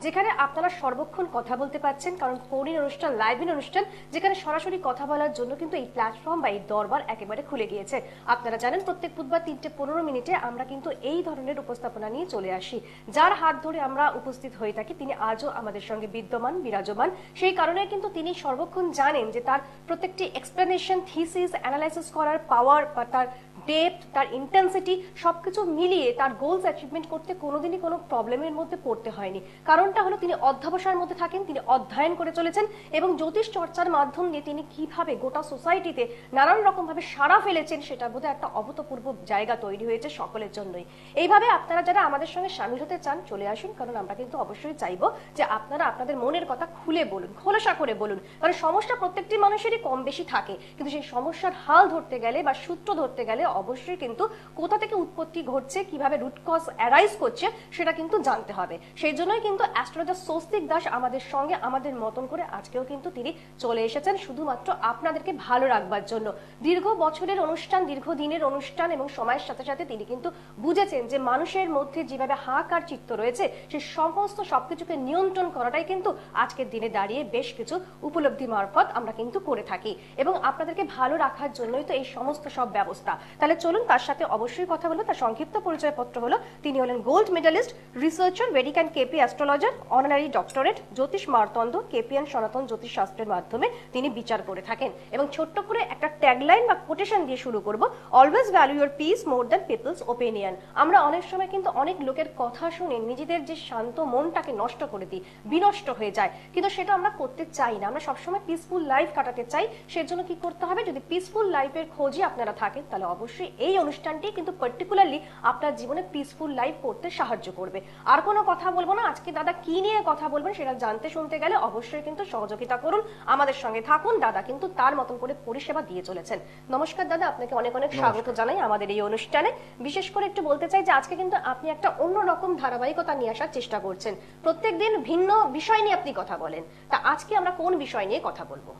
যেখানে আপনারা সর্বক্ষণ কথা বলতে পারছেন, কারণ ফোন ইন অনুষ্ঠান, লাইভ ইন অনুষ্ঠান, যেখানে সরাসরি কথা বলার জন্য কিন্তু এই প্ল্যাটফর্ম বা এই দরবার একেবারে খুলে গিয়েছে। আপনারা জানেন প্রত্যেক বুধবার 3:15 আমরা কিন্তু এই ধরনের উপস্থাপনা নিয়ে চলে আসি। যার হাত ধরে আমরা উপস্থিত হয়ে থাকি তিনি আজও আমাদের সঙ্গে বিদ্যমান, বিরাজমান। সেই কারণে কিন্তু তিনি সর্বক্ষণ জানেন যে তার প্রত্যেকটি এক্সপ্লেনেশন, থিসিস, অ্যানালাইসিস করার পাওয়ার বা তার ডেপথ, তার ইন্টেন্সিটি সবকিছু মিলিয়ে তার গোলস অ্যাচিভমেন্ট করতে কোনোদিনই কোনো প্রবলেমের মধ্যে পড়তে হয়নি। কারণটা হলো তিনি অধ্যবসায়ের মধ্যে থাকেন, তিনি অধ্যয়ন করে চলেছেন এবং জ্যোতিষ চর্চার মাধ্যম দিয়ে তিনি কিভাবে গোটা সোসাইটিতে নানান রকম ভাবে সাড়া ফেলেছেন সেটা বোধহয় একটা অভূতপূর্ব জায়গা তৈরি হয়েছে সকলের জন্যই। এইভাবে আপনারা যারা আমাদের সঙ্গে সামিল হতে চান চলে আসুন, কারণ আমরা কিন্তু অবশ্যই চাইবো যে আপনারা আপনাদের মনের কথা খুলে বলুন, খোলসা করে বলুন। কারণ সমস্যা প্রত্যেকটি মানুষেরই কম বেশি থাকে, কিন্তু সেই সমস্যার হাল ধরতে গেলে বা সূত্র ধরতে গেলে অবশ্যই কিন্তু কোথা থেকে উৎপত্তি ঘটছে, কিভাবে রুট কজ অ্যারাইজ করছে সেটা কিন্তু জানতে হবে। সেই জন্যই কিন্তু অ্যাস্ট্রোলজার স্বস্তিক দাস আমাদের সঙ্গে আমাদের মতন করে আজকেও কিন্তু তিনি চলে এসেছেন শুধুমাত্র আপনাদেরকে ভালো রাখবার জন্য। দীর্ঘ বছরের অনুষ্ঠান, দীর্ঘদিনের অনুষ্ঠান এবং সময়ের সাথে সাথে তিনি কিন্তু বুঝেছেন যে মানুষের মধ্যে যেভাবে হাহাকার চিত্ত রয়েছে সেই সমস্ত সবকিছুকে নিয়ন্ত্রণ করাটাই কিন্তু আজকের দিনে দাঁড়িয়ে বেশ কিছু উপলব্ধি মারফত আমরা কিন্তু করে থাকি এবং আপনাদেরকে ভালো রাখার জন্যই তো এই সমস্ত সব ব্যবস্থা। তাহলে চলুন তার সাথে অবশ্যই কথা বলবো। তার সংক্ষিপ্ত পরিচয়পত্র হলো তিনি হলেন gold medallist, researcher, Vedic and KP astrologer, honorary doctorate, জ্যোতিষ মারতন্ড, কেপিয়ান সনাতন জ্যোতিষ শাস্ত্রের মাধ্যমে তিনি বিচার করে থাকেন। এবং ছোট্ট করে একটা ট্যাগলাইন বা কোটেশন দিয়ে শুরু করব, always value your peace more than people's opinion. আমরা অনেক সময় কিন্তু অনেক লোকের কথা শুনে নিজেদের যে শান্ত মনটাকে নষ্ট করে দিই, বিনষ্ট হয়ে যায়, কিন্তু সেটা আমরা করতে চাই না। আমরা সবসময় পিসফুল লাইফ কাটাতে চাই। সেজন্য কি করতে হবে, যদি পিসফুল লাইফের খোঁজে আপনারা থাকেন তাহলে অবশ্যই এই অনুষ্ঠানটি কিন্তু পার্টিকুলারলি আপনার জীবনে পিসফুল লাইফ করতে সাহায্য করবে। আর কোনো কথা বলবো না, আজকে দাদা কি নিয়ে কথা বলবেন সেটা জানতে শুনতে গেলে অবশ্যই কিন্তু সহযোগিতা করুন, আমাদের সঙ্গে থাকুন। দাদা কিন্তু তার মতন করে পরিষেবা দিয়ে চলেছেন। নমস্কার দাদা, আপনাকে অনেক অনেক স্বাগত জানাই আমাদের এই অনুষ্ঠানে। বিশেষ করে একটু বলতে চাই যে আজকে কিন্তু আপনি একটা অন্যরকম ধারাবাহিকতা নিয়ে আসার চেষ্টা করছেন। প্রত্যেকদিন ভিন্ন বিষয় নিয়ে আপনি কথা বলেন, তা আজকে আমরা কোন বিষয় নিয়ে কথা বলবো?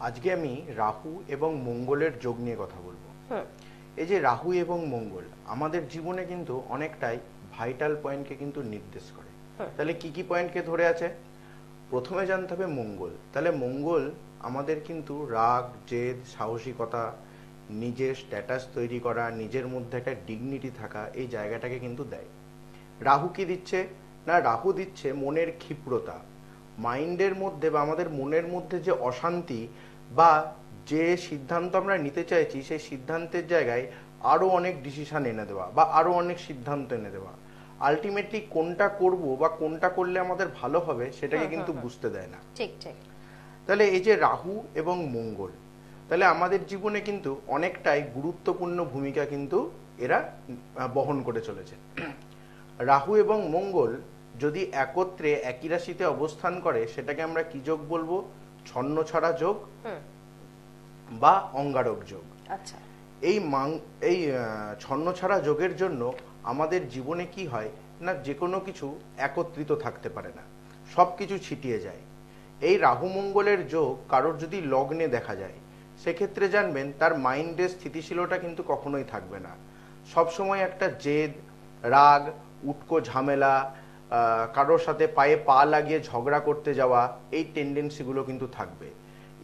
আজকে আমি রাহু এবং মঙ্গলের যোগ নিয়ে কথা বলবো। এই যে রাহু এবং মঙ্গল আমাদের জীবনে কিন্তু অনেকটাই ভাইটাল পয়েন্টকে কিন্তু নির্দেশ করে। তাহলে কি কি পয়েন্টকে ধরে আছে? প্রথমে জানতে হবে মঙ্গল। তাহলে মঙ্গল আমাদের কিন্তু রাগ, জেদ, সাহসিকতা, নিজের স্ট্যাটাস তৈরি করা, নিজের মধ্যে একটা ডিগনিটি থাকা, এই জায়গাটাকে কিন্তু দেয়। রাহু কি দিচ্ছে না? রাহু দিচ্ছে মনের ক্ষিপ্রতা, মাইন্ডের মধ্যে বা আমাদের মনের মধ্যে যে অশান্তি বা যে সিদ্ধান্ত আমরা নিতে চাইছি সেই সিদ্ধান্তের জায়গায় আরো অনেক ডিসিশন এনে দেওয়া বা আরো অনেক সিদ্ধান্ত এনে দেওয়া। আলটিমেটলি কোনটা করব বা কোনটা করলে আমাদের ভালো হবে সেটাকে কিন্তু বুঝতে দেয় না। ঠিক ঠিক। তাহলে এই যে রাহু এবং মঙ্গল, তাহলে আমাদের জীবনে কিন্তু অনেকটাই গুরুত্বপূর্ণ ভূমিকা কিন্তু এরা বহন করে চলেছে। রাহু এবং মঙ্গল যদি একত্রে একই রাশিতে অবস্থান করে সেটাকে আমরা কি যোগ বলবো? ছন্নছাড়া যোগ বা অঙ্গারক যোগ। আচ্ছা। এই ছন্নছাড়া যোগের জন্য আমাদের জীবনে কি হয় না, যে কোনো কিছু একত্রিত থাকতে পারে না, সবকিছু ছিটিয়ে যায়। এই রাহু মঙ্গলের যোগ কারোর যদি লগ্নে দেখা যায় সেক্ষেত্রে জানবেন তার মাইন্ডের স্থিতিশীলতা কিন্তু কখনোই থাকবে না। সবসময় একটা জেদ, রাগ, উটকো ঝামেলা, কারোর সাথে পায়ে পা লাগিয়ে ঝগড়া করতে যাওয়া, এই টেন্ডেন্সিগুলো কিন্তু থাকবে।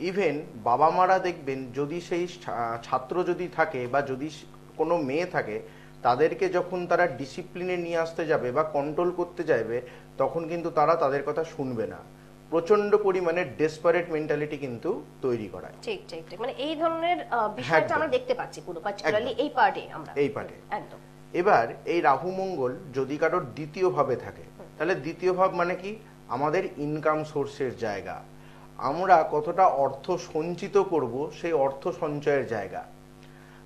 ইভেন বাবা মারা দেখবেন যদি সেই ছাত্র যদি থাকে বা যদি কোনো মেয়ে থাকে, তাদেরকে যখন তারা ডিসিপ্লিনে নিয়ে আসতে যাবে বা কন্ট্রোল করতে যাবে তখন কিন্তু তারা তাদের কথা শুনবে না। প্রচন্ড পরিমাণে ডেসপারেট মেন্টালিটি কিন্তু তৈরি করায়। ঠিক ঠিক ঠিক, মানে এই ধরনের বিষয়টা আমরা দেখতে পাচ্ছি পুরো পার্টিকুলারলি এই পার্টে আমরা এই পার্টে একদম। এবার এই রাহু মঙ্গল যদি কারোর দ্বিতীয় ভাবে থাকে, তাহলে দ্বিতীয় ভাব মানে কি? আমাদের ইনকাম সোর্সের জায়গা, আমরা কতটা অর্থ সঞ্চিত করব সেই অর্থ সঞ্চয়ের জায়গা।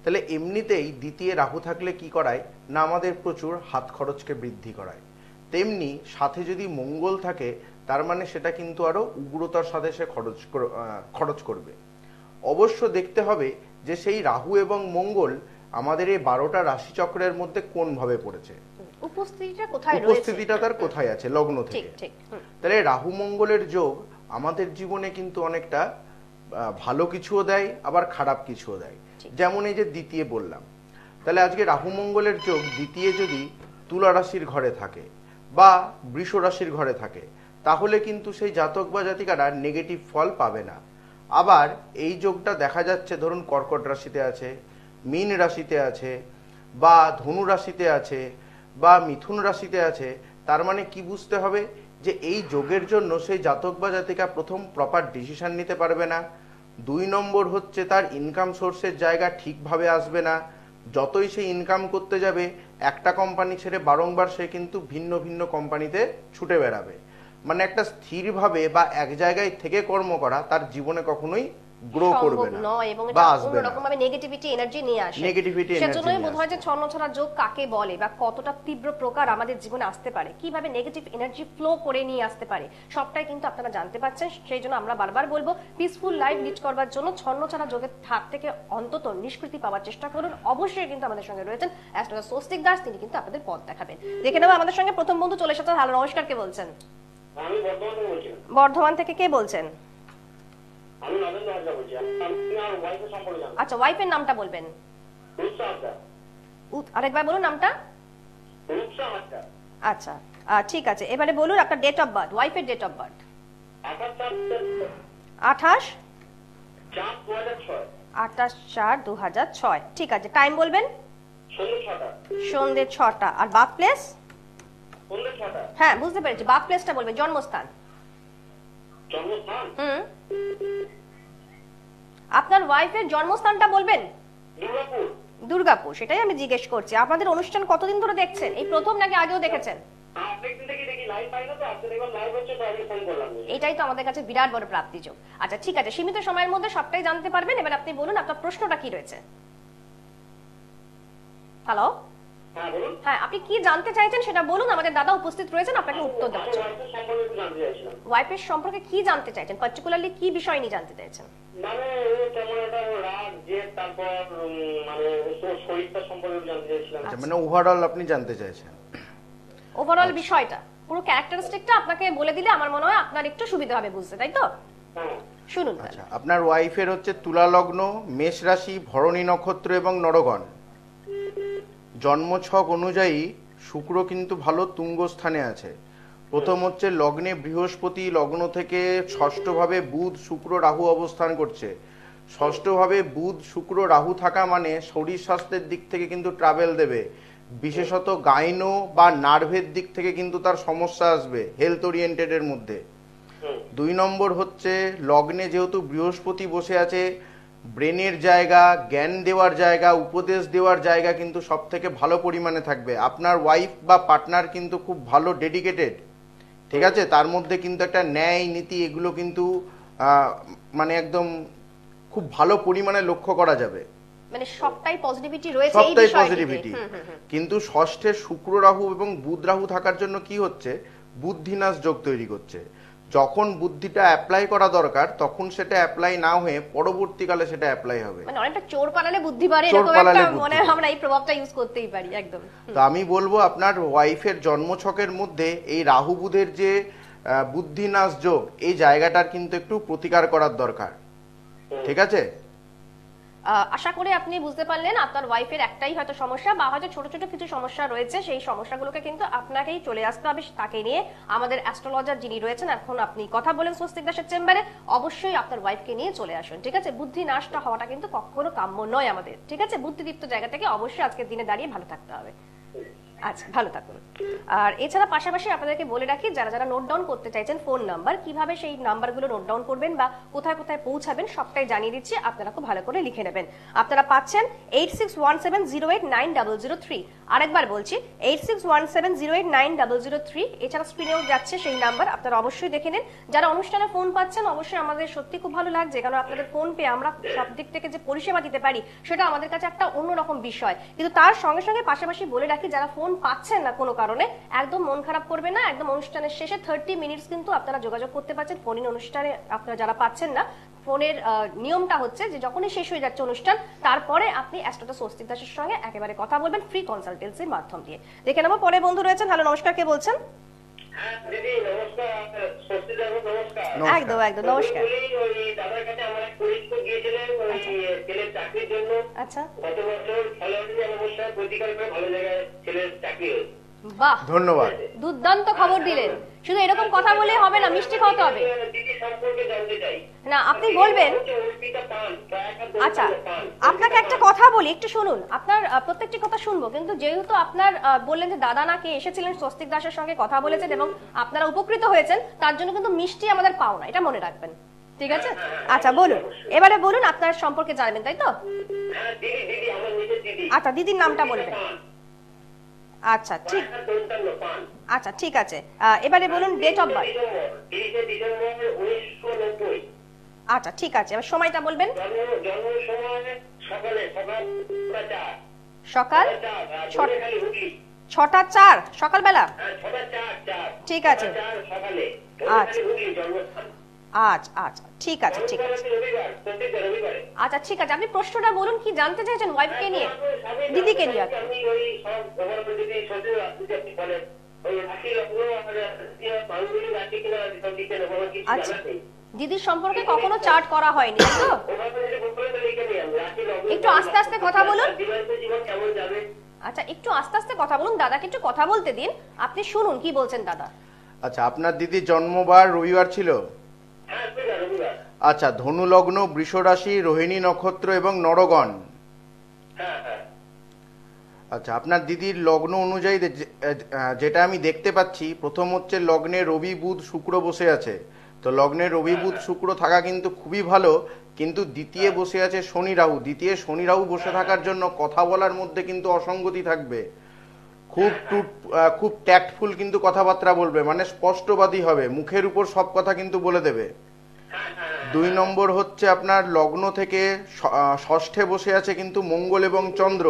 তাহলে এমনিতেই দ্বিতীয় রাহু থাকলে কি করায় না, আমাদের প্রচুর হাত খরচকে বৃদ্ধি করায়। তেমনি সাথে যদি মঙ্গল থাকে তার মানে সেটা কিন্তু আরো উগ্রতার সাথে সে খরচ করবে। অবশ্য দেখতে হবে যে সেই রাহু এবং মঙ্গল আমাদের এই 12টা রাশিচক্রের মধ্যে কোন ভাবে পড়েছে, উপস্থিতিটা তার কোথায় আছে লগ্ন থেকে। তাহলে রাহু মঙ্গলের যোগ আমাদের জীবনে কিন্তু অনেকটা ভালো কিছুও দেয় আবার খারাপ কিছুও দেয়। যেমন এই যে দ্বিতীয় বললাম, তাহলে আজকে রাহু মঙ্গলের যোগ দ্বিতীয় যদি তুলা রাশির ঘরে থাকে বা বৃষ রাশির ঘরে থাকে, তাহলে কিন্তু সেই জাতক বা জাতিকারা নেগেটিভ ফল পাবে না। আবার এই যোগটা দেখা যাচ্ছে ধরুন কর্কট রাশিতে আছে, মীন রাশিতে আছে, বা ধনু রাশিতে আছে, বা মিথুন রাশিতে আছে, তার মানে কি বুঝতে হবে যে এই যোগের জন্য সেই জাতক বা জাতিকা প্রথম প্রপার ডিসিশন নিতে পারবে না, 2 নম্বর হচ্ছে তার ইনকাম সোর্সের জায়গা ঠিকভাবে আসবে না, যতই সে ইনকাম করতে যাবে একটা কোম্পানি ছেড়ে বারংবার সে কিন্তু ভিন্ন ভিন্ন কোম্পানিতে ছুটে বেড়াবে। মানে একটা স্থিরভাবে বা এক জায়গায় থেকে কর্ম করা তার জীবনে কখনোই গ্রো করবে না এবং বা এটা আসবে না, অন্যরকম ভাবে নেগেটিভিটি এনার্জি নিয়ে আসে। নেগেটিভিটি এনার্জি সেজন্যই নিয়ে বোধহয় যে আসবে। ছন্নছাড়া যোগ কাকে বলে বা কতটা তীব্র প্রকার আমাদের জীবনে আসতে পারে, কিভাবে নেগেটিভ এনার্জি ফ্লো করে নিয়ে আসতে পারে, সবটাই কিন্তু আপনারা জানতে পাচ্ছেন। সেই জন্য আমরা বারবার বলবো পিসফুল লাইফ লিড করবার জন্য ছন্নছাড়া যোগের হাত থেকে অন্তত নিষ্কৃতি পাওয়ার চেষ্টা করুন। অবশ্যই কিন্তু আমাদের সঙ্গে রয়েছেন অ্যাস্ট্রোলজার স্বস্তিক দাস, তিনি কিন্তু আপনাদের পথ দেখাবেন। দেখে নেবো আমাদের সঙ্গে প্রথম বন্ধু চলে এসেছেন। হ্যালো, নমস্কার, কে বলছেন? আমি বর্ধমান থেকে বলছিলাম। বর্ধমান থেকে কে বলছেন? আমি নরেন্দ্র হাজরা বলছি। আমার ওয়াইফের সম্পর্কে জানবো। আচ্ছা, ওয়াইফের নামটা বলবেন। রূপসা হাজরা। আরেকবার বলুন নামটা। রূপসা হাজরা। আচ্ছা, ঠিক আছে, এবারে বলুন আপনার ডেট অফ বার্থ, ওয়াইফের ডেট অফ বার্থ। 28/4/2006। ঠিক আছে, টাইম বলবেন। সন্ধ্যে 6টা। সন্ধ্যে 6টা। আর বার্থ প্লেস? সন্ধ্যে 6টা। হ্যাঁ, বুঝতে পেরেছি, বার্থ প্লেসটা বলবেন, জন্মস্থান। জন্মস্থান? আপনার ওয়াইফের জন্মস্থানটা বলবেন। দুর্গাপুর। দুর্গাপুর, সেটাই আমি জিজ্ঞেস করছি। আপনাদের অনুষ্ঠান কতদিন ধরে দেখছেন? এই প্রথম নাকি আগেও দেখেছেন? অনেকদিন থেকে দেখি, লাইভ পাই না তো, আজকে দেখলাম লাইভ হচ্ছে তো আমি ফোন করলাম। এটাই তো আমাদের কাছে বিরাট বড় প্রাপ্তি যোগ। আচ্ছা, ঠিক আছে, সীমিত সময়ের মধ্যে সবটাই জানতে পারবেন। এবার আপনি বলুন আপনার প্রশ্নটা কি রয়েছে। হ্যালো, হ্যাঁ বলুন। হ্যাঁ, আপনি কি জানতে চাইছেন সেটা বলুন, আমাদের দাদা উপস্থিত রয়েছেন, আপনাকে উত্তর দেওয়ার জন্য। ওয়াইফের সম্পর্কে একটু জানতে চাইছিলাম। ওয়াইফের সম্পর্কে কি জানতে চাইছেন, পার্টিকুলারলি কি বিষয় নিয়ে জানতে চাইছেন? মানে ও কেমন একটা রাগ জেদ, তারপর মানে ওর শরীরটা সম্পর্কে একটু জানতে চাইছিলাম। আচ্ছা, মানে ওভারঅল আপনি জানতে চাইছেন ওভারঅল বিষয়টা, পুরো ক্যারেক্টারিস্টিকটা আপনাকে বলে দিলে আমার মনে হয় আপনার একটু সুবিধা হবে বুঝতে, তাই তো? হ্যাঁ। শুনুন। আচ্ছা, আপনার ওয়াইফের হচ্ছে তুলা লগ্ন, মেষ রাশি, ভরণী নক্ষত্র এবং নরগণ। জন্মছক অনুযায়ী শুক্র কিন্তু ভালো তুঙ্গ স্থানে আছে। প্রথম হচ্ছে লগ্নে বৃহস্পতি, লগ্ন থেকে ষষ্ঠভাবে বুধ, শুক্র, রাহু অবস্থান করছে। ষষ্ঠভাবে বুধ, শুক্র, রাহু থাকা মানে শরীর স্বাস্থ্যের দিক থেকে কিন্তু ট্রাভেল দেবে, বিশেষত গাইনো বা নার্ভের দিক থেকে কিন্তু তার সমস্যা আসবে হেলথ ওরিয়েন্টেডের মধ্যে। 2 নম্বর হচ্ছে লগ্নে যেহেতু বৃহস্পতি বসে আছে, ব্রেনের জায়গা, জ্ঞান দেওয়ার জায়গা, উপদেশ দেওয়ার জায়গা কিন্তু সব থেকে ভালো পরিমাণে থাকবে। আপনার ওয়াইফ বা পার্টনার কিন্তু খুব ভালো ডেডিকেটেড, ঠিক আছে, তার মধ্যে কিন্তু একটা ন্যায় নীতি এগুলো কিন্তু মানে একদম খুব ভালো পরিমাণে লক্ষ্য করা যাবে। মানে সবটাই পজিটিভিটি রয়েছে এই সবটাই বিষয়টিতে। পজিটিভিটি। কিন্তু ষষ্ঠে শুক্র রাহু এবং বুধ রাহু থাকার জন্য কি হচ্ছে, বুদ্ধিনাশ যোগ তৈরি করছে। যখন বুদ্ধিটা অ্যাপ্লাই করা দরকার তখন সেটা অ্যাপ্লাই না হয়ে পরবর্তীকালে সেটা অ্যাপ্লাই হবে। মানে অনেকটা চোর পালালে বুদ্ধি বাড়ে, চোর এরকম পালালে একটা বুদ্ধি মনে বাড়ে। আমরা এই প্রভাবটা ইউজ করতেই পারি একদম। তো আমি বলবো আপনার ওয়াইফের জন্মছকের মধ্যে এই রাহু বুধের যে বুদ্ধিনাশ যোগ, এই জায়গাটার কিন্তু একটু প্রতিকার করার দরকার, ঠিক আছে? আশা করি আপনি বুঝতে পারলেন আপনার ওয়াইফের একটাই হয়তো সমস্যা বা হয়তো ছোট ছোট কিছু সমস্যা রয়েছে, সেই সমস্যাগুলোকে কিন্তু আপনাকেই চলে আসতে হবে তাকে নিয়ে। আমাদের অ্যাস্ট্রোলজার যিনি রয়েছেন, এখন আপনি কথা বলেন স্বস্তিক দাসের চেম্বারে, অবশ্যই আপনার ওয়াইফকে নিয়ে চলে আসুন, ঠিক আছে? বুদ্ধি নাশটা হওয়াটা কিন্তু কখনো কাম্য নয় আমাদের, ঠিক আছে? বুদ্ধিদীপ্ত জায়গা থেকে অবশ্যই আজকের দিনে দাঁড়িয়ে ভালো থাকতে হবে। আচ্ছা, ভালো থাকুন। আর এছাড়া পাশাপাশি আপনাদেরকে বলে রাখি, যারা যারা নোট ডাউন করতে চাইছেন ফোন নাম্বার, কিভাবে সেই নাম্বারগুলো নোট ডাউন করবেন বা কোথায় কোথায় পৌঁছাবেন সবটাই জানিয়ে দিচ্ছি, আপনারা খুব ভালো করে লিখে নেবেন। আপনারা পাচ্ছেন 8617089003। আরেকবার বলছি 8617089003। এছাড়া স্ক্রিনেও যাচ্ছে সেই নাম্বার, আপনারা অবশ্যই দেখে নিন। যারা অনুষ্ঠানে ফোন পাচ্ছেন অবশ্যই আমাদের সত্যি খুব ভালো লাগছে, কারণ আপনাদের ফোন পেয়ে আমরা সব দিক থেকে যে পরিষেবা দিতে পারি সেটা আমাদের কাছে একটা অন্যরকম বিষয়। কিন্তু তার সঙ্গে সঙ্গে পাশাপাশি বলে রাখি, যারা ফোন পাচ্ছেন না কোনো কারণে, একদম মন খারাপ করবে না। একদম অনুষ্ঠানের শেষে 30 মিনিটস কিন্তু আপনারা যোগাযোগ করতে পারছেন ফোন ইন অনুষ্ঠানে। আপনারা যারা পাচ্ছেন না, ফোনের নিয়মটা হচ্ছে যে যখনই শেষ হয়ে যাচ্ছে অনুষ্ঠান, তারপরে আপনি অ্যাস্ট্রোলজার স্বস্তিক দাসের সঙ্গে একেবারে কথা বলবেন ফ্রি কনসালটেন্সির মাধ্যম দিয়ে। দেখে নেবো পরে বন্ধু রয়েছেন। হ্যালো, নমস্কার, কে বলছেন? হ্যাঁ দিদি নমস্কার। স্বস্তিক দাস নমস্কার। একদম একদম নমস্কার। ওই দাদার কাছে আমার এক পরিচিত গিয়েছিলেন ওই ছেলের চাকরির জন্য। আচ্ছা, গত বছর ফলাফল অবশ্যই প্রতিকার করে ভালো জায়গায় ছেলের চাকরি হয়েছে। বাহ, ধন্যবাদ। দুর্দান্ত খবর দিলেন। শুধু এরকম কথা বলে হবে না, মিষ্টি খাওয়াতে হবে। দিদি সম্পর্কে জানতে চাই। না, আপনি বলবেন। অর্পিতা পান, আচ্ছা, আপনাকে একটা কথা বলি, একটু শুনুন। আপনার প্রত্যেকটি কথা শুনবো, কিন্তু যেহেতু আপনার বললেন যে দাদা নাকি এসেছিলেন, স্বস্তিক দাসের সঙ্গে কথা বলেছেন এবং আপনারা উপকৃত হয়েছেন, তার জন্য কিন্তু মিষ্টি আমাদের পাওনা, এটা মনে রাখবেন, ঠিক আছে? আচ্ছা বলুন, এবারে বলুন, আপনার সম্পর্কে জানবেন, তাই তো? হ্যাঁ, দিদি আমার নিজের দিদি। আচ্ছা, দিদির নামটা বলবেন। আচ্ছা ঠিক, 52 পান। আচ্ছা ঠিক আছে। এবারে বলুন ডেট অফ বার্থ। ডিসেম্বর 1990। আচ্ছা ঠিক আছে, এবার সময়টা বলবেন। জন্ম সময় সকাল 4:00। সকাল 6টা হুগলি। 6:04 সকালবেলা। হ্যাঁ, 6:04। ঠিক আছে। 4 সকালে। আচ্ছা। হুগলি জন্মস্থান। আচ্ছা আচ্ছা ঠিক আছে, ঠিক আছে। রবিবার, প্রত্যেক রবিবারে। আচ্ছা ঠিক আছে, আপনি প্রশ্নটা বলুন, কি জানতে চাইছেন ওয়াইফকে নিয়ে, দিদিকে নিয়ে? আমি ওই সব খবর যদি সত্যি আপনি বলেন ওই রাশি লগ্ন আর মাঙ্গলিক রাশি কিনা সব লিখে নেবো, আমার কিছু আচ্ছা, জানা নেই। দিদির সম্পর্কে কখনো চার্ট করা হয়নি, তাই তো? ওভাবে যদি বলতে লিখে নিই আমি রাশি লগ্ন। একটু আস্তে আস্তে কথা বলুন। বিবাহিত জীবন কেমন যাবে? আচ্ছা, একটু আস্তে আস্তে কথা বলুন, দাদাকে একটু কথা বলতে দিন, আপনি শুনুন কি বলছেন দাদা। আচ্ছা, আপনার দিদির জন্মবার রবিবার ছিল? হ্যাঁ, রবিবার। আচ্ছা, ধনু লগ্ন, বৃষ রাশি, রোহিণী নক্ষত্র এবং নরগণ। হ্যাঁ হ্যাঁ। আচ্ছা, আপনার দিদির লগ্ন অনুযায়ী যেটা আমি দেখতে পাচ্ছি, প্রথম হচ্ছে লগ্নে রবি বুধ শুক্র বসে আছে। তো লগ্নে রবি বুধ শুক্র থাকা কিন্তু খুবই ভালো, কিন্তু দ্বিতীয় বসে আছে শনি রাহু। দ্বিতীয় শনি রাহু বসে থাকার জন্য কথা বলার মধ্যে কিন্তু অসঙ্গতি থাকবে। খুব ট্যাক্টফুল কিন্তু কথাবার্তা বলবে, মানে স্পষ্টবাদী হবে, মুখের উপর সব কথা কিন্তু বলে দেবে। 2 নম্বর হচ্ছে আপনার লগ্ন থেকে ষষ্ঠে বসে আছে কিন্তু মঙ্গল এবং চন্দ্র।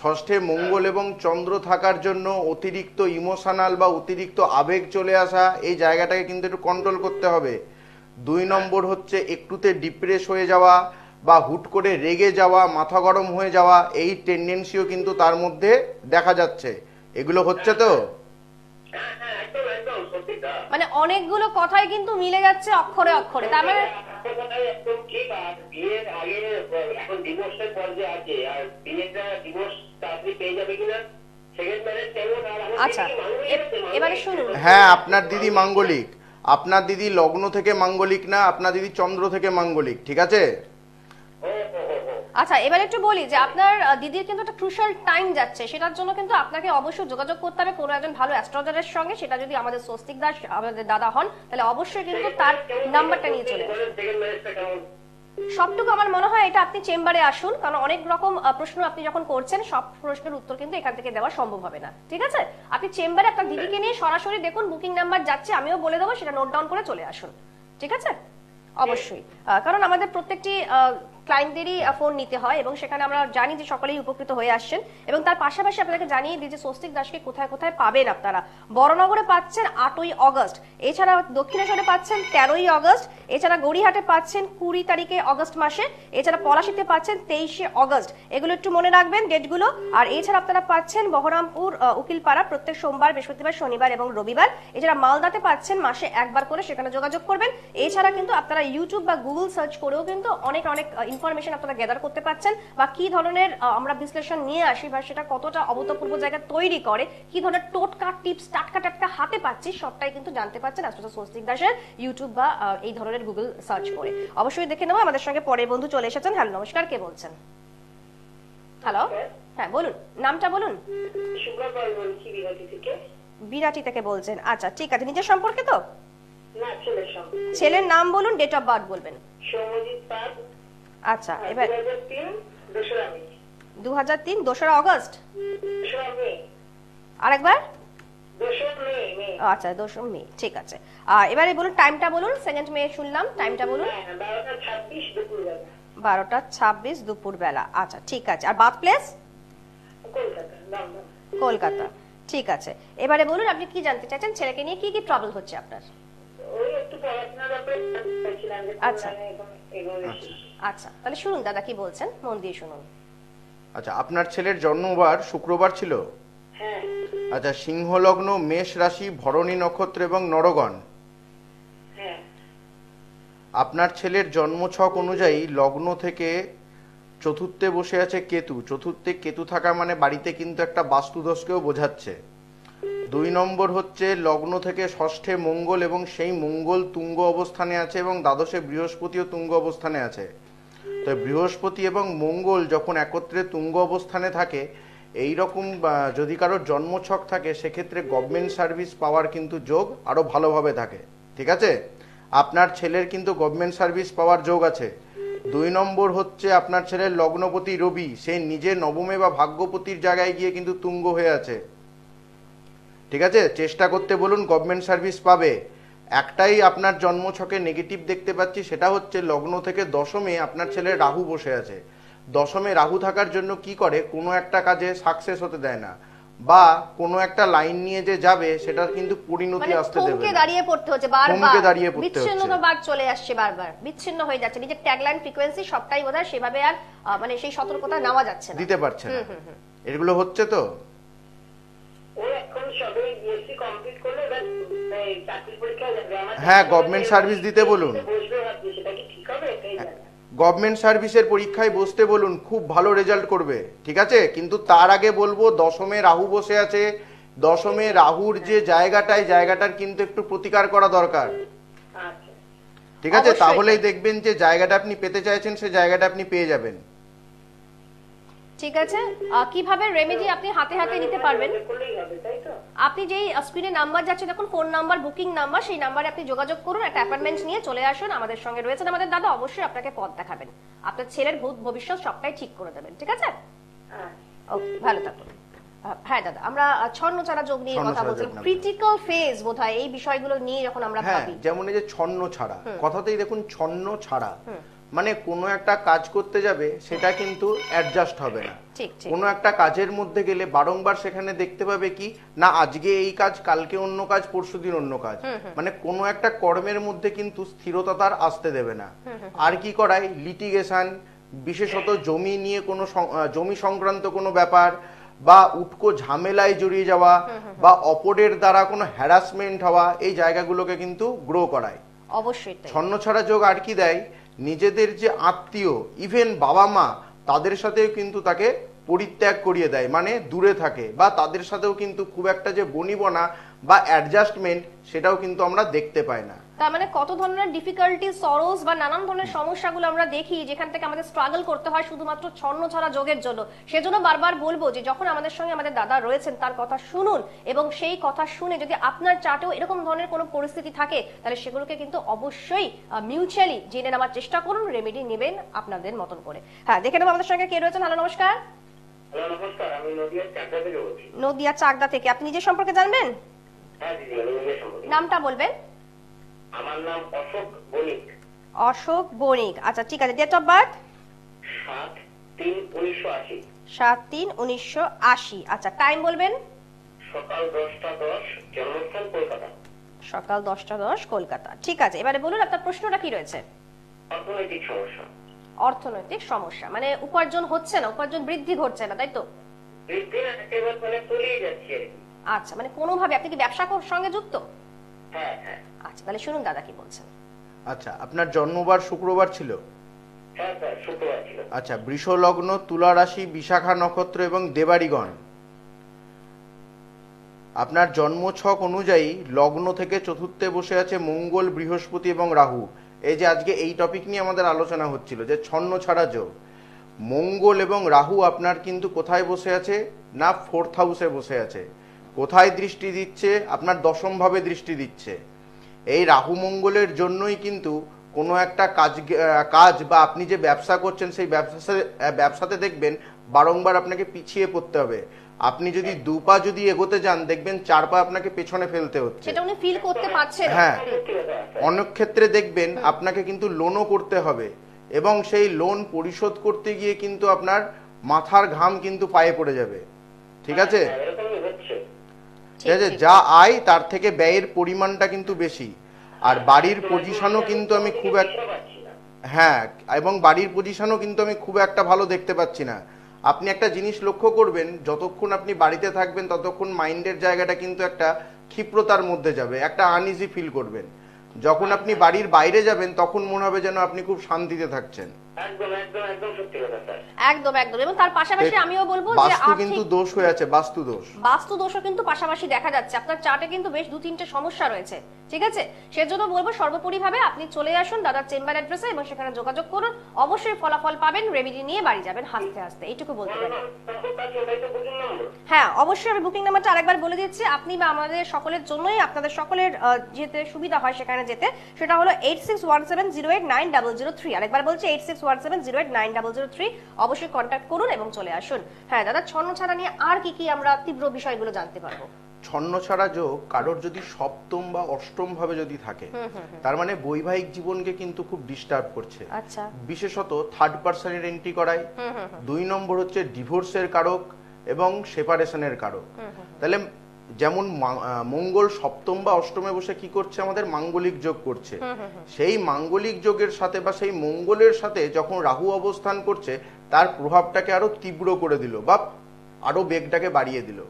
ষষ্ঠে মঙ্গল এবং চন্দ্র থাকার জন্য অতিরিক্ত ইমোশনাল বা অতিরিক্ত আবেগ চলে আসা, এই জায়গাটাকে কিন্তু একটু কন্ট্রোল করতে হবে। 2 নম্বর হচ্ছে একটুতে ডিপ্রেস হয়ে যাওয়া বা হুট করে রেগে যাওয়া, মাথা গরম হয়ে যাওয়া, এই টেন্ডেন্সিও কিন্তু তার মধ্যে দেখা যাচ্ছে। এগুলো হচ্ছে তো? মানে অনেকগুলো কথাই কিন্তু মিলে যাচ্ছে অক্ষরে অক্ষরে, তার মানে একদম ঠিক। আর বিয়ের আগে এখন ডিভোর্সের পর্যায়ে আছে, আর বিয়েটা ডিভোর্স তাড়াতাড়ি পেয়ে যাবে কিনা, সেকেন্ড ম্যারেজ কেমন? আর আচ্ছা এবারে শুনুন। হ্যাঁ, আপনার দিদি মাঙ্গলিক। আপনার দিদি লগ্ন থেকে মাঙ্গলিক না, আপনার দিদি চন্দ্র থেকে মাঙ্গলিক, ঠিক আছে? আচ্ছা এবার একটু বলি যে আপনার দিদির কিন্তু একটা ক্রুশাল টাইম যাচ্ছে, সেটার জন্য কিন্তু আপনাকে অবশ্যই যোগাযোগ করতে হবে কোনো একজন ভালো অ্যাস্ট্রোলজারের সঙ্গে। সেটা যদি আমাদের স্বস্তিক দাস আমাদের দাদা হন, তাহলে অবশ্যই কিন্তু তার নাম্বারটা নিয়ে চলে আসুন। সবটুকু আমার মনে হয় এটা আপনি চেম্বারে আসুন, কারণ অনেক রকম প্রশ্ন আপনি যখন করছেন, সব প্রশ্নের উত্তর কিন্তু এখান থেকে দেওয়া সম্ভব হবে না, ঠিক আছে? আপনি চেম্বারে আপনার দিদিকে নিয়ে সরাসরি দেখুন, বুকিং নাম্বার যাচ্ছে, আমিও বলে দেবো, সেটা নোট ডাউন করে চলে আসুন, ঠিক আছে? অবশ্যই, কারণ আমাদের প্রত্যেকটি ক্লায়েন্টদেরই ফোন নিতে হয় এবং সেখানে আমরা জানি যে সকলেই উপকৃত হয়ে আসছেন। এবং তার পাশাপাশি আপনাদেরকে জানিয়ে দিই যে স্বস্তিক দাসকে কোথায় কোথায় পাবেন আপনারা। বড়নগরে পাচ্ছেন 8ই অগস্ট, এছাড়া দক্ষিণেশ্বরে পাচ্ছেন 13ই অগস্ট, এছাড়া গড়িয়াহাটে পাচ্ছেন 20 তারিখে অগস্ট মাসে, এছাড়া পলাশীতে পাচ্ছেন 23শে অগস্ট। এগুলো একটু মনে রাখবেন ডেটগুলো। আর এছাড়া আপনারা পাচ্ছেন বহরমপুর উকিলপাড়া প্রত্যেক সোমবার, বৃহস্পতিবার, শনিবার এবং রবিবার। এছাড়া মালদাতে পাচ্ছেন মাসে একবার করে, সেখানে যোগাযোগ করবেন। এছাড়া কিন্তু আপনারা ইউটিউব বা গুগল সার্চ করেও কিন্তু অনেক অনেক ইনফরমেশন আপনারা গ্যাদার করতে পারছেন, বা কি ধরনের আমরা বিশ্লেষণ নিয়ে আসি বা সেটা কতটা অভূতপূর্ব জায়গা তৈরি করে, কি ধরনের টোটকা টিপস টাটকা টাটকা হাতে পাচ্ছি, সবটাই কিন্তু জানতে পারছেন অ্যাস্ট্রোলজার স্বস্তিক দাসের ইউটিউব বা এই ধরনের গুগল সার্চ করে। অবশ্যই দেখে নেবো। আমাদের সঙ্গে পরে বন্ধু চলে এসেছেন। হ্যালো নমস্কার, কে বলছেন? হ্যালো, হ্যাঁ বলুন, নামটা বলুন। শুক্রবার বলছি বিরাটি থেকে। বিরাটি থেকে বলছেন, আচ্ছা ঠিক আছে। নিজের সম্পর্কে তো না, ছেলের সঙ্গে। ছেলের নাম বলুন, ডেট অফ বার্থ বলবেন। সৌমজিৎ পাল। আচ্ছা এবার 2003 2রা অগস্ট। আরেকবার? 2রা মে। আচ্ছা 2রা মে, ঠিক আছে। এবারে বলুন টাইমটা বলুন। সেকেন্ড মে শুনলাম, টাইমটা বলুন। 12:26 দুপুরবেলা। 12:26 দুপুরবেলা, আচ্ছা ঠিক আছে। আর birth place? Kolkata, London. Kolkata, ঠিক আছে। এবারে বলুন আপনি কি জানতে চাইছেন, ছেলেকে নিয়ে কি কি ট্রাবল হচ্ছে আপনার? ওই একটু পড়াশোনার ব্যাপারে জানতে চাইছিলাম যে আচ্ছা এগোবে। আচ্ছা, তাহলে শুনুন দাদা কি বলছেন, মন দিয়ে শুনুন। আচ্ছা, আপনার ছেলের জন্মবার শুক্রবার ছিল? হ্যাঁ। আচ্ছা, সিংহ লগ্ন, মেষ রাশি, ভরণী নক্ষত্র এবং নরগণ। হ্যাঁ। আপনার ছেলের জন্মছক অনুযায়ী লগ্ন থেকে চতুর্থে বসে আছে কেতু। চতুর্থে কেতু থাকা মানে বাড়িতে কিন্তু একটা বাস্তুদোষকেও বোঝাচ্ছে। 2 নম্বর হচ্ছে লগ্ন থেকে ষষ্ঠে মঙ্গল এবং সেই মঙ্গল তুঙ্গ অবস্থানে আছে এবং দ্বাদশে বৃহস্পতিও তুঙ্গ অবস্থানে আছে। তো বৃহস্পতি এবং মঙ্গল যখন একত্রে তুঙ্গ অবস্থানে থাকে, এই রকম যদি কারোর জন্মছক থাকে সেক্ষেত্রে গভর্নমেন্ট সার্ভিস পাওয়ার কিন্তু যোগ আরো ভালোভাবে থাকে। ঠিক আছে, আপনার ছেলের কিন্তু গভর্নমেন্ট সার্ভিস পাওয়ার যোগ আছে। 2 নম্বর হচ্ছে আপনার ছেলের লগ্নপতি রবি, সে নিজে নবমে বা ভাগ্যপতির জায়গায় গিয়ে কিন্তু তুঙ্গ হয়ে আছে। ঠিক আছে, চেষ্টা করতে বলুন, গভর্নমেন্ট সার্ভিস পাবে। একটাই আপনার জন্মছকে নেগেটিভ দেখতে পাচ্ছি, সেটা হচ্ছে লগ্ন থেকে দশমে আপনার ছেলের রাহু বসে আছে। দশমে রাহু থাকার জন্য কি করে, কোনো একটা কাজে সাকসেস হতে দেয় না, বা কোনো একটা লাইন নিয়ে যে যাবে সেটা কিন্তু পরিণতি আসতে দেবে না। থমকে দাঁড়িয়ে পড়তে হচ্ছে বারবার, থমকে দাঁড়িয়ে পড়তে হচ্ছে, বিচ্ছিন্নতা বাদ চলে আসছে, বারবার বিচ্ছিন্ন হয়ে যাচ্ছে, নিজের ট্যাগলাইন ফ্রিকোয়েন্সি সবটাই বোধহয় সেভাবে আর মানে সেই সতর্কতা নেওয়া যাচ্ছে না, দিতে পারছে না। এগুলো হচ্ছে তো। ও এখন সবে বিএসসি কমপ্লিট করলো, এবার চাকরির পরীক্ষায় যাবে। হ্যাঁ, গভর্নমেন্ট সার্ভিস দিতে বলুন। বসবে ভাবছি, সেটা কি ঠিক হবে? গভর্নমেন্ট সার্ভিসের পরীক্ষায় বসতে বলুন, খুব ভালো রেজাল্ট করবে। ঠিক আছে, কিন্তু তার আগে বলবো দশমে রাহু বসে আছে, দশমে রাহুর যে জায়গাটার কিন্তু একটু প্রতিকার করা দরকার। আচ্ছা, ঠিক আছে, অবশ্যই। তাহলেই দেখবেন যে জায়গাটা আপনি পেতে চাইছেন সে জায়গাটা আপনি পেয়ে যাবেন। ঠিক আছে, কিভাবে রেমেডি আপনি হাতে হাতে নিতে পারবেন? করলেই হবে, তাই তো? আপনি যেই স্ক্রিনে নাম্বার যাচ্ছে দেখুন, ফোন নাম্বার, বুকিং নাম্বার, সেই নাম্বারে আপনি যোগাযোগ করুন, একটা অ্যাপয়েন্টমেন্ট নিয়ে চলে আসুন। আমাদের সঙ্গে রয়েছেন আমাদের দাদা, অবশ্যই আপনাকে পথ দেখাবেন, আপনার ছেলের ভবিষ্যৎ সবটাই ঠিক করে দেবেন। ঠিক আছে, ওকে, ভালো থাকুন। হ্যাঁ দাদা, আমরা ছন্নছাড়া যোগ নিয়ে কথা বলছিলাম, ক্রিটিক্যাল ফেজ বোধহয় এই বিষয়গুলো নিয়ে যখন আমরা হ্যাঁ, ভাবি। যেমন এই যে ছন্ন ছাড়া, কথাতেই দেখুন ছন্ন ছাড়া, মানে কোনো একটা কাজ করতে যাবে সেটা কিন্তু অ্যাডজাস্ট হবে না। ঠিক ঠিক, কোনো একটা কাজের মধ্যে গেলে বারংবার সেখানে দেখতে পাবে কি না, আজকে এই কাজ, কালকে অন্য কাজ, পরশুদিন অন্য কাজ, মানে কোনো একটা কর্মের মধ্যে কিন্তু স্থিরতা তার আসতে দেবে না। আর কি করায়, লিটিগেশন, বিশেষত জমি নিয়ে কোনো জমি সংক্রান্ত কোনো ব্যাপার, বা উটকো ঝামেলায় জড়িয়ে যাওয়া, বা অপরের দ্বারা কোনো হ্যারাসমেন্ট হওয়া, এই জায়গাগুলোকে কিন্তু গ্রো করায়। অবশ্যই তাই। ছন্নছাড়া যোগ আর কি দেয়, নিজেদের যে আত্মীয়, ইভেন বাবা মা, তাদের সাথেও কিন্তু তাকে পরিত্যাগ করিয়ে দেয়, মানে দূরে থাকে, বা তাদের সাথেও কিন্তু খুব একটা যে বনিবনা বা অ্যাডজাস্টমেন্ট সেটাও কিন্তু আমরা দেখতে পাই না। তার মানে কত ধরনের ডিফিকাল্টি, সরোস বা নানান ধরনের সমস্যাগুলো আমরা দেখি, যেখান থেকে আমাদের স্ট্রাগল করতে হয় শুধুমাত্র ছন্নছাড়া যোগের জন্য। সেজন্য বারবার বলবো যে যখন আমাদের সঙ্গে আমাদের দাদা রয়েছেন তার কথা শুনুন, এবং সেই কথা শুনে যদি আপনার চার্টেও এরকম ধরনের কোনো পরিস্থিতি থাকে তাহলে সেগুলোকে কিন্তু অবশ্যই মিউচুয়ালি জেনে নেওয়ার চেষ্টা করুন, রেমেডি নেবেন আপনাদের মতন করে। হ্যাঁ, দেখে নেবো আমাদের সঙ্গে কে রয়েছেন। হ্যালো, নমস্কার। হ্যালো, নমস্কার, আমি নদিয়ার চাকদা থেকে বলছি। নদিয়া চাকদা থেকে, আপনি নিজের সম্পর্কে জানবেন? হ্যাঁ দিদি, আমি নদিয়া সম্পর্কে। নামটা বলবেন? আমার নাম অশোক বণিক। অশোক বণিক, আচ্ছা ঠিক আছে। Date of birth? 7/3/1980। 7/3/1980। আচ্ছা, টাইম বলবেন? সকাল 10টা 10, জন্মস্থান কলকাতা। সকাল 10টা 10 কলকাতা। ঠিক আছে, এবারে বলুন আপনার প্রশ্নটা কি রয়েছে? অর্থনৈতিক সমস্যা। অর্থনৈতিক সমস্যা, মানে উপার্জন হচ্ছে না, উপার্জন বৃদ্ধি ঘটছে না, তাই তো? বৃদ্ধি না, একেবারে মানে তলিয়ে যাচ্ছে আর কি। আচ্ছা, মানে কোনোভাবে আপনি কি ব্যবসা সঙ্গে যুক্ত? হ্যাঁ হ্যাঁ। আচ্ছা, তাহলে শুনুন দাদা কি বলছেন। আচ্ছা, আপনার জন্মবার শুক্রবার ছিল? হ্যাঁ স্যার, শুক্রবার ছিল। আচ্ছা, বৃষ লগ্ন, তুলা রাশি, বিশাখা নক্ষত্র এবং দেবাড়িগণ। আপনার জন্মছক অনুযায়ী লগ্ন থেকে চতুর্থে বসে আছে মঙ্গল, বৃহস্পতি এবং রাহু। এই যে আজকে এই টপিক নিয়ে আমাদের আলোচনা হচ্ছিল যে ছন্ন ছাড়া যোগ, মঙ্গল এবং রাহু আপনার কিন্তু কোথায় বসে আছে না, 4th হাউসে বসে আছে। কোথায় দৃষ্টি দিচ্ছে, আপনার দশম ভাবে দৃষ্টি দিচ্ছে। এই রাহু মঙ্গলের জন্যই কিন্তু কোনো একটা কাজ বা আপনি যে ব্যবসা করছেন সেই ব্যবসাতে দেখবেন বারংবার আপনাকে পিছিয়ে পড়তে হবে। আপনি যদি 2 পা যদি এগোতে যান দেখবেন 4 পা আপনাকে পেছনে ফেলতে হচ্ছে। সেটা উনি ফিল করতে পারছেন। হ্যাঁ, অনেক ক্ষেত্রে দেখবেন আপনাকে কিন্তু লোনও করতে হবে, এবং সেই লোন পরিশোধ করতে গিয়ে কিন্তু আপনার মাথার ঘাম কিন্তু পায়ে পড়ে যাবে। ঠিক আছে, এরকমই হচ্ছে। ঠিক আছে, যা আয় তার থেকে ব্যয়ের পরিমাণটা কিন্তু বেশি। আর বাড়ির পজিশনও কিন্তু আমি খুব একটা, হ্যাঁ, এবং বাড়ির পজিশনও কিন্তু আমি খুব একটা ভালো দেখতে পাচ্ছি না। আপনি একটা জিনিস লক্ষ্য করবেন, যতক্ষণ আপনি বাড়িতে থাকবেন ততক্ষণ মাইন্ডের জায়গাটা কিন্তু একটা ক্ষিপ্রতার মধ্যে যাবে, একটা আনইজি ফিল করবেন। যখন আপনি বাড়ির বাইরে যাবেন তখন মনে হবে যেন আপনি খুব শান্তিতে থাকছেন। একদম একদম একদম সত্যি কথা স্যার। একদম একদম। এবং তার পাশাপাশি আমিও বলবো যে বাস্তু আর্থিক কিন্তু দোষ হয়ে আছে, বাস্তু দোষ। বাস্তু দোষও কিন্তু পাশাপাশি দেখা যাচ্ছে, আপনার চার্টে কিন্তু বেশ 2-3টে সমস্যা রয়েছে, ঠিক আছে? সেজন্য বলবো সর্বোপরি ভাবে আপনি চলে আসুন দাদার চেম্বার অ্যাড্রেসে এবং সেখানে যোগাযোগ করুন, অবশ্যই ফলাফল পাবেন, রেমেডি নিয়ে বাড়ি যাবেন হাসতে হাসতে, এইটুকু বলতে পারি। হ্যাঁ অবশ্যই, আমি বুকিং নাম্বারটা আরেকবার বলে দিচ্ছি, আপনি বা আমাদের সকলের জন্যই, আপনাদের সকলের যেতে সুবিধা হয় সেখানে যেতে, সেটা হলো 8617089003। আরেকবার বলছি 8617089003। অবশ্যই কন্ট্যাক্ট করুন এবং চলে আসুন। হ্যাঁ দাদা, ছন্ন ছাড়া নিয়ে আর কি কি আমরা তীব্র বিষয়গুলো জানতে পারবো? ছন্ন ছাড়া যোগ কারোর যদি সপ্তম বা অষ্টম ভাবে যদি থাকে, তার মানে বৈবাহিক জীবনকে কিন্তু খুব ডিস্টার্ব করছে। আচ্ছা। বিশেষত থার্ড পার্সনের এন্ট্রি করায়। 2 নম্বর হচ্ছে ডিভোর্সের কারক এবং সেপারেশনের কারক। তাহলে যেমন মঙ্গল সপ্তম বা অষ্টমে বসে কি করছে, আমাদের মাঙ্গলিক যোগ করছে। সেই মাঙ্গলিক যোগের সাথে বা সেই মঙ্গলের সাথে যখন রাহু অবস্থান করছে, তার প্রভাবটাকে আরো তীব্র করে দিল বা আরো বেগটাকে বাড়িয়ে দিল।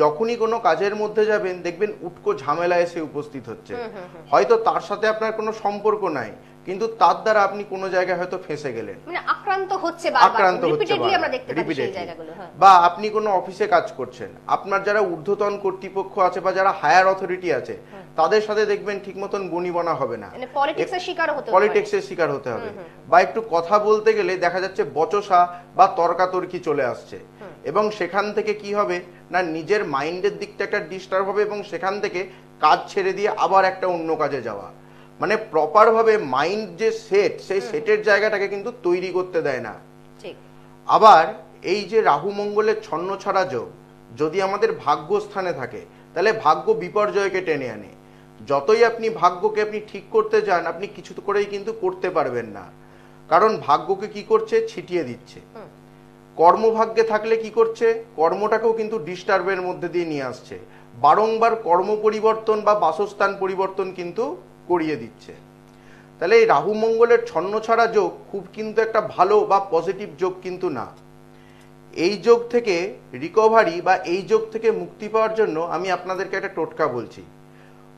যখনই কোনো কাজের মধ্যে যাবেন দেখবেন উটকো ঝামেলা এসে উপস্থিত হচ্ছে। হয়তো তার সাথে আপনার কোনো সম্পর্ক নাই, কিন্তু তার দ্বারা আপনি কোনো জায়গায় হয়তো ফেঁসে গেলেন, মানে আক্রান্ত হচ্ছে বারবার, আক্রান্ত হচ্ছে রিপিটেডলি আমরা দেখতে পাচ্ছি সেই রিপিটেডলি। জায়গাগুলো। হ্যাঁ। বা আপনি কোনো অফিসে কাজ করছেন, আপনার যারা ঊর্ধ্বতন কর্তৃপক্ষ আছে বা যারা হায়ার অথরিটি আছে, তাদের সাথে দেখবেন ঠিক মতন বনিবনা হবে না, মানে পলিটিক্সের শিকার হতে হবে, পলিটিক্সের শিকার হতে হবে। বা একটু কথা বলতে গেলে দেখা যাচ্ছে বচসা বা তর্কাতর্কি চলে আসছে, এবং সেখান থেকে কি হবে না, নিজের মাইন্ডের দিকটা একটা ডিস্টার্ব হবে এবং সেখান থেকে কাজ ছেড়ে দিয়ে আবার একটা অন্য কাজে যাওয়া, মানে প্রপার ভাবে মাইন্ড যে সেট, সেই সেটের জায়গাটাকে কিন্তু তৈরি করতে দেয় না। ঠিক। আবার এই যে রাহু মঙ্গলের ছন্ন ছাড়া যোগ যদি আমাদের ভাগ্যস্থানে থাকে, তাহলে ভাগ্য বিপর্যয়কে টেনে আনে। যতই আপনি ভাগ্যকে আপনি ঠিক করতে যান, আপনি কিছু করেই কিন্তু করতে পারবেন না, কারণ ভাগ্যকে কি করছে, ছিটিয়ে দিচ্ছে। কর্মভাগ্যে থাকলে কি করছে, কর্মটাকেও কিন্তু ডিস্টার্বের মধ্যে দিয়ে নিয়ে আসছে, বারংবার কর্ম পরিবর্তন বা বাসস্থান পরিবর্তন কিন্তু করিয়ে দিচ্ছে। তাহলে এই রাহু মঙ্গলের ছন্ন ছাড়া যোগ খুব কিন্তু একটা ভালো বা পজিটিভ যোগ কিন্তু না। এই যোগ থেকে রিকভারি বা এই যোগ থেকে মুক্তি পাওয়ার জন্য আমি আপনাদেরকে একটা টোটকা বলছি।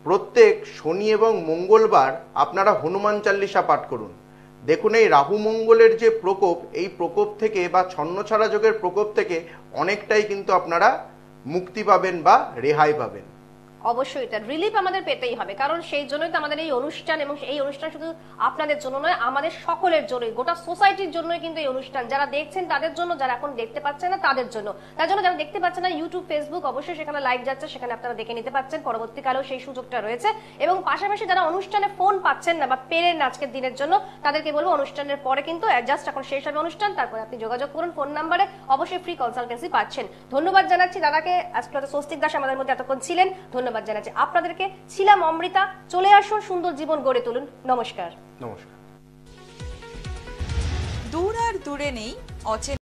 প্রত্যেক শনি এবং মঙ্গলবার আপনারা হনুমান চাল্লিশা পাঠ করুন। দেখুন এই রাহু মঙ্গলের যে প্রকোপ, এই প্রকোপ থেকে বা ছন্ন ছাড়া যোগের প্রকোপ থেকে অনেকটাই কিন্তু আপনারা মুক্তি পাবেন বা রেহাই পাবেন। অবশ্যই এটা রিলিফ আমাদের পেতেই হবে, কারণ সেই জন্যই তো আমাদের এই অনুষ্ঠান, এবং এই অনুষ্ঠান শুধু আপনাদের জন্য নয়, আমাদের সকলের জন্যই, গোটা সোসাইটির জন্যই কিন্তু এই অনুষ্ঠান। যারা দেখছেন তাদের জন্য, যারা এখন দেখতে পাচ্ছেন না তাদের জন্য। তার জন্য যারা দেখতে পাচ্ছেন না, ইউটিউব, ফেসবুক, অবশ্যই সেখানে লাইভ যাচ্ছে, সেখানে আপনারা দেখে নিতে পাচ্ছেন, পরবর্তীকালেও সেই সুযোগটা রয়েছে। এবং পাশাপাশি যারা অনুষ্ঠানে ফোন পাচ্ছেন না বা পেলেন না আজকের দিনের জন্য, তাদেরকে বলবো অনুষ্ঠানের পরে কিন্তু জাস্ট এখন শেষ হবে অনুষ্ঠান, তারপরে আপনি যোগাযোগ করুন ফোন নাম্বারে, অবশ্যই ফ্রি কনসালটেন্সি পাচ্ছেন। ধন্যবাদ জানাচ্ছি দাদাকে, আজকে স্বস্তিক দাস আমাদের মধ্যে এতক্ষণ ছিলেন, ধন্যবাদ জানাচ্ছি আপনাদেরকে। ছিলাম অমৃতা, চলে আসুন, সুন্দর জীবন গড়ে তুলুন। নমস্কার। নমস্কার। দূর আর দূরে নেই অচেনা